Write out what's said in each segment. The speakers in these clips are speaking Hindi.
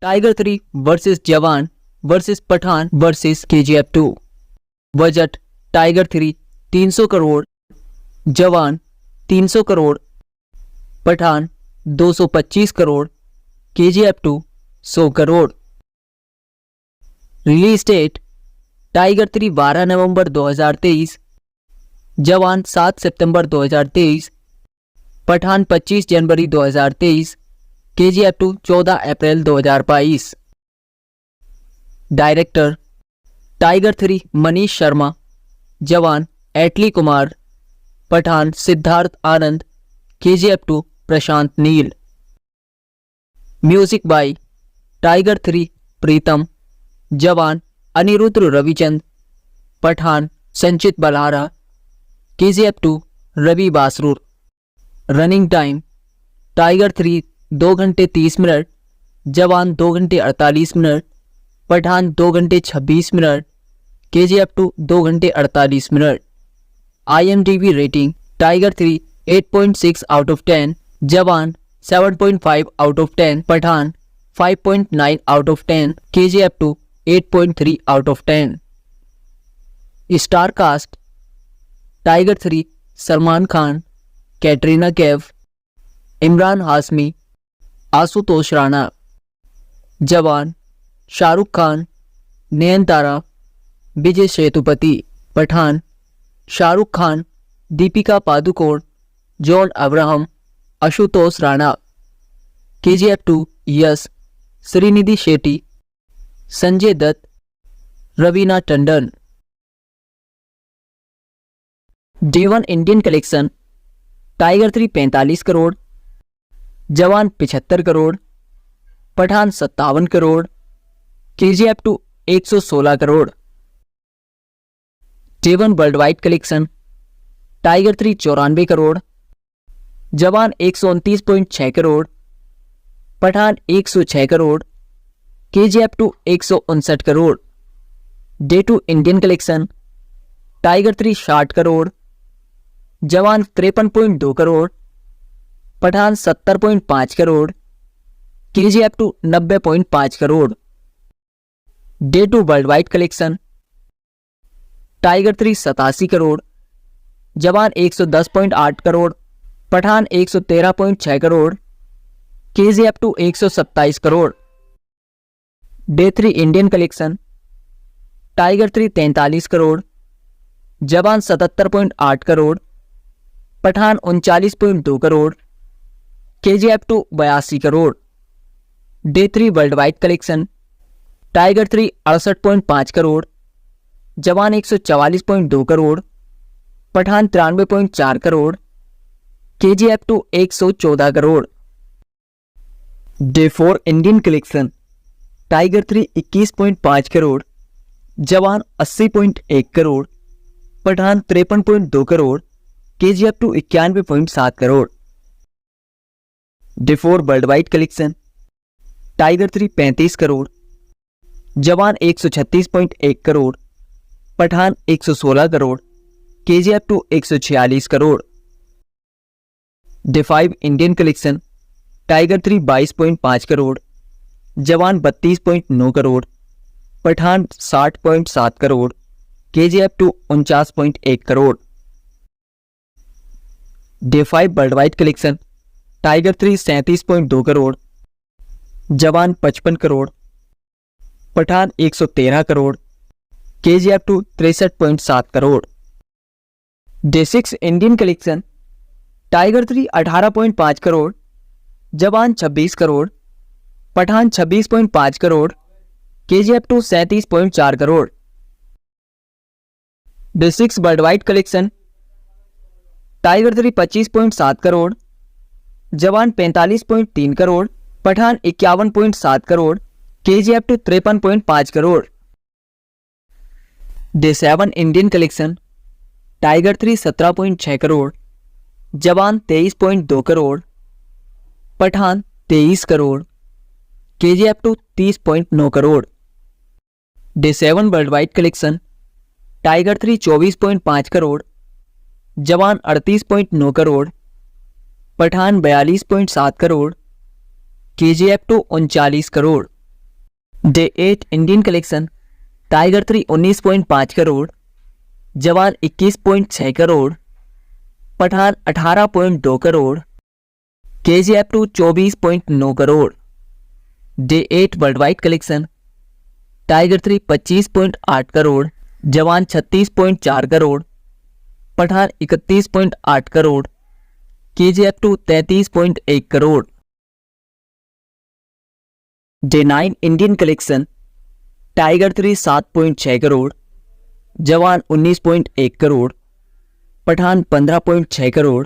Tiger 3 versus Jawan versus Pathaan versus KGF 2। Budget Tiger 3 300 crore, Jawan 300 crore, Pathaan 225 crore, KGF 2 100 crore. Release date Tiger 3 12 नवंबर 2023, जवान 7 सितंबर 2023, पठान 25 जनवरी 2023, KGF 2 14 अप्रैल 2022। Director Tiger 3 Manish Sharma, Jawan Atlee Kumar, Pathaan Siddharth Anand, KGF 2 Prashanth Neel. Music by Tiger 3 Pritam, Jawan Anirudh Ravichand, Pathaan Sanchit Balhara, KGF 2 Ravi Basrur. Running time Tiger 3 2 घंटे 30 मिनट, जवान 2 घंटे 48 मिनट, पठान 2 घंटे 26 मिनट, KGF 2 2 घंटे 48 minute. IMDb rating Tiger 3 8.6 out of 10, Jawan 7.5 out of 10, Pathaan 5.9 out of 10, KGF 2 8.3 out of 10। Star cast Tiger 3 Salman Khan, Katrina Kaif, Emraan Hashmi, Ashutosh Rana. Jawan Shahrukh Khan, Nayanthara, Vijay Sethupathi. Pathaan Shahrukh Khan, Deepika Padukone, John Abraham, Ashutosh Rana. KGF 2 Yash, Srinidhi Shetty, Sanjay Dutt, Raveena Tandon. Day 1 Indian collection tiger 3 45 crore, Jawan 75 crore, Pathaan 57 crore, KGF 2 116 crore. Day 1 world wide collection tiger 3 94 crore, Jawan 129.6 crore, Pathaan 106 crore, KGF 2 159 crore. Day 2 Indian collection tiger 3 60 crore, Jawan 53.2 crore, Pathaan 70.5 crore, KGF 2 90.5 crore. Day 2 world wide collection tiger 3 87 crore, Jawan 110.8 crore, Pathaan 113.6 crore, KGF 2 127 crore. Day 3 Indian collection tiger 3 43 crore, Jawan 77.8 crore, Pathaan 39.2 crore, KGF 2 82 crore. Day 3 world wide collection tiger 3 68.5 crore, Jawan 144.2 crore, Pathaan 93.4 crore, KGF 2 114 crore. Day 4 Indian collection tiger 3 21.5 crore, Jawan 80.1 crore, Pathaan 53.2 crore, KGF 2 91.7 crore. Day 4 world wide collection tiger 3 35 crore, Jawan 136.1 crore, Pathaan 116 crore, KGF 2 146 crore. Day 5 Indian collection tiger 3 22.5 crore, Jawan 32.9 crore, Pathaan 60.7 crore, KGF 2 49.1 crore. Day 5 world wide collection tiger 3 37.2 crore, Jawan 55 crore, Pathaan 113 crore, KGF 2 63.7 crore. Day 6 Indian collection tiger 3 18.5 crore, Jawan 26 crore, Pathaan 26.5 crore, KGF 2 37.4 crore. Day 6 world wide collection tiger 3 25.7 crore, Jawan 45.3 crore, Pathan 51.7 crore, KGF 2 53.5 crore. Day 7 Indian collection tiger 3 17.6 crore, Jawan 23.2 crore, Pathaan 23 crore, KGF 2 30.9 crore. Day 7 world wide collection tiger 3 24.5 crore, Jawan 38.9 crore, Pathaan 42.7 crore, KGF 2 39 crore. Day 8 Indian collection. Tiger 3 19.5 crore, Jawan 21.6 crore, Pathaan 18.2 crore, KGF 2 24.9 crore. Day 8 world wide collection. Tiger 3 25.8 crore, Jawan 36.4 crore, Pathaan 31.8 crore, KGF 2 33.1 crore. Day 9 Indian collection. Tiger 3 7.6 crore, Jawan 19.1 crore, Pathaan 15.6 crore,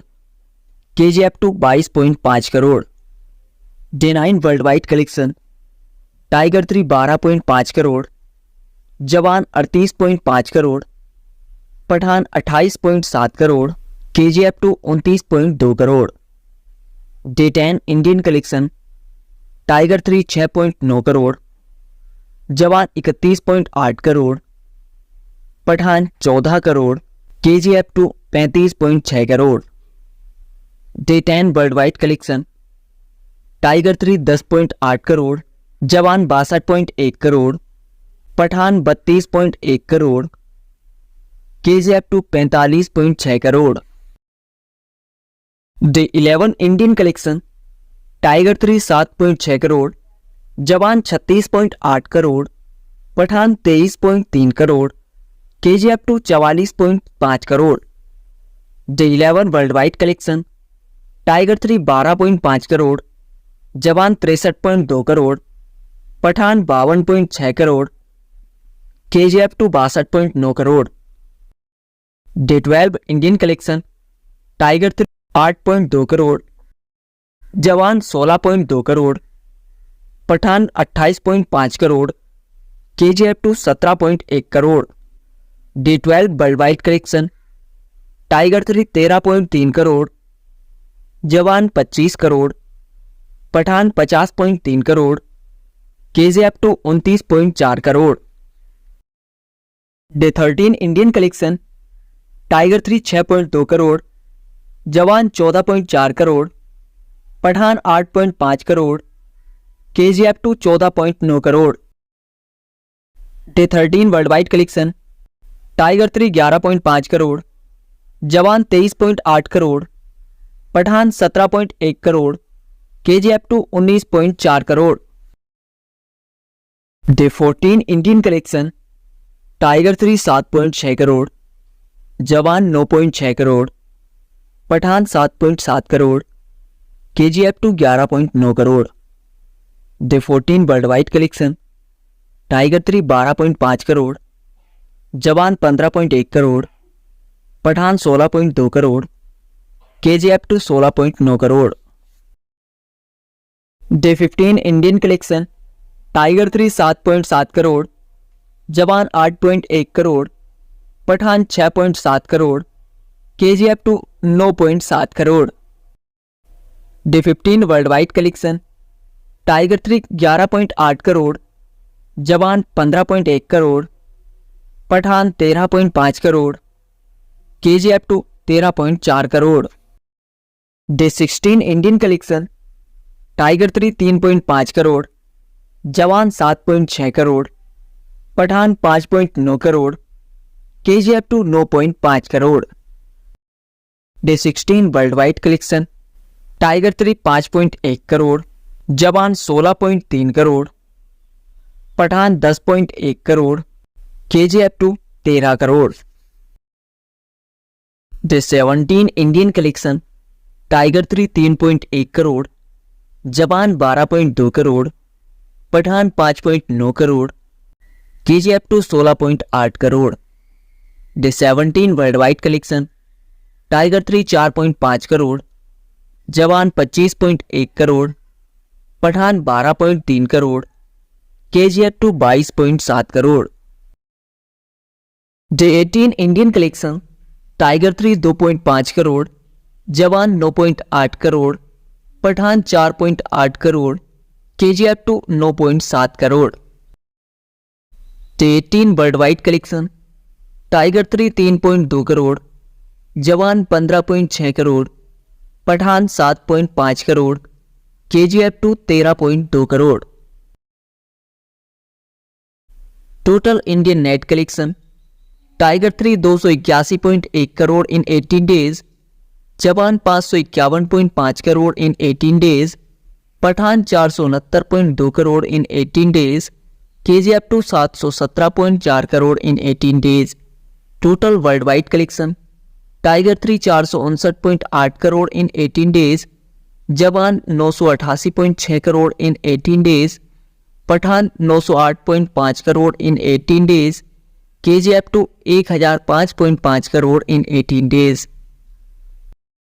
KGF 2 22.5 crore. Day 9 world wide collection. Tiger 3 12.5 crore, Jawan 38.5 crore, Pathaan 28.7 crore, KGF 2 29.2 crore. Day 10 Indian collection. Tiger 3 6.9 crore, Jawan 31.8 crore, Pathaan 14 crore, KGF 2 35.6 crore. Day 10 world wide collection. Tiger 3 10.8 crore, Jawan 62.1 crore, Pathaan 32.1 crore, KGF 2 45.6 crore. Day 11 Indian collection. Tiger 3 7.6 crore, Jawan 36.8 crore, Pathaan 23.3 crore, KGF 2 44.5 crore. Day 11 world wide collection. Tiger 3 12.5 crore, Jawan 63.2 crore, Pathaan 52.6 crore, KGF 2 62.9 crore. Day 12 Indian collection. Tiger 3 8.2 crore, Jawan 16.2 crore, Pathaan 28.5 crore, KGF 2 17.1 crore. Day 12 world wide collection. Tiger 3 13.3 crore, Jawan 25 crore, Pathaan 50.3 crore, KGF 2 29.4 crore. Day 13 Indian collection. Tiger 3 6.2 crore, Jawan 14.4 crore, Pathaan 8.5 crore, KGF 2 14.9 crore. Day 13 world wide collection. Tiger 3 11.5 crore, Jawan 23.8 crore, Pathaan 17.1 crore, KGF 2 19.4 crore. Day 14 Indian collection. Tiger 3 7.6 crore, Jawan 9.6 crore, Pathaan 7.7 crore, KGF 2 11.9 crore. Day 14 world wide collection. Tiger 3 12.5 crore, Jawan 15.1 crore, Pathaan 16.2 crore, KGF 2 16.9 crore. Day 15 Indian collection. Tiger 3 7.7 crore, Jawan 8.1 crore, Pathaan 6.7 crore, KGF 2 9.7 crore. Day 15 world wide collection. Tiger 3 11.8 crore, Jawan 15.1 crore, Pathaan 13.5 crore, KGF 2 13.4 crore. Day 16 Indian collection. Tiger 3 3.5 crore, Jawan 7.6 crore, Pathaan 5.9 crore, KGF 2 9.5 crore. Day 16 world wide collection. Tiger 3 5.1 crore, Jawan 16.3 crore, Pathaan 10.1 crore, KGF 2 13 crore. Day 17 Indian collection. Tiger 3 3.1 crore, Jawan 12.2 crore, Pathaan 5.9 crore, KGF 2 16.8 crore. Day 17 world wide collection. Tiger 3 4.5 crore, Jawan 25.1 crore, Pathaan 12.3 crore, KGF 2 22.7 crore. Day 18 Indian collection. Tiger 3 2.5 crore, Jawan 9.8 crore, Pathaan 4.8 crore, KGF 2 9.7 crore. Day 18 world wide collection. Tiger 3 3.2 crore, Jawan 15.6 crore, Pathaan 7.5 crore, KGF 2 13.2 crore. Total Indian net collection, tiger 3 281.1 crore in 18 days, Jawan 551.5 crore in 18 days, Pathaan 469.2 crore in 18 days, KGF2 717.4 crore in 18 days. Total world wide collection, tiger 3 459.8 crore in 18 days, जवान 988.6 crore in 18 days, Pathan 908.5 crore in 18 days, KGF2 1005.5 crore in 18 days.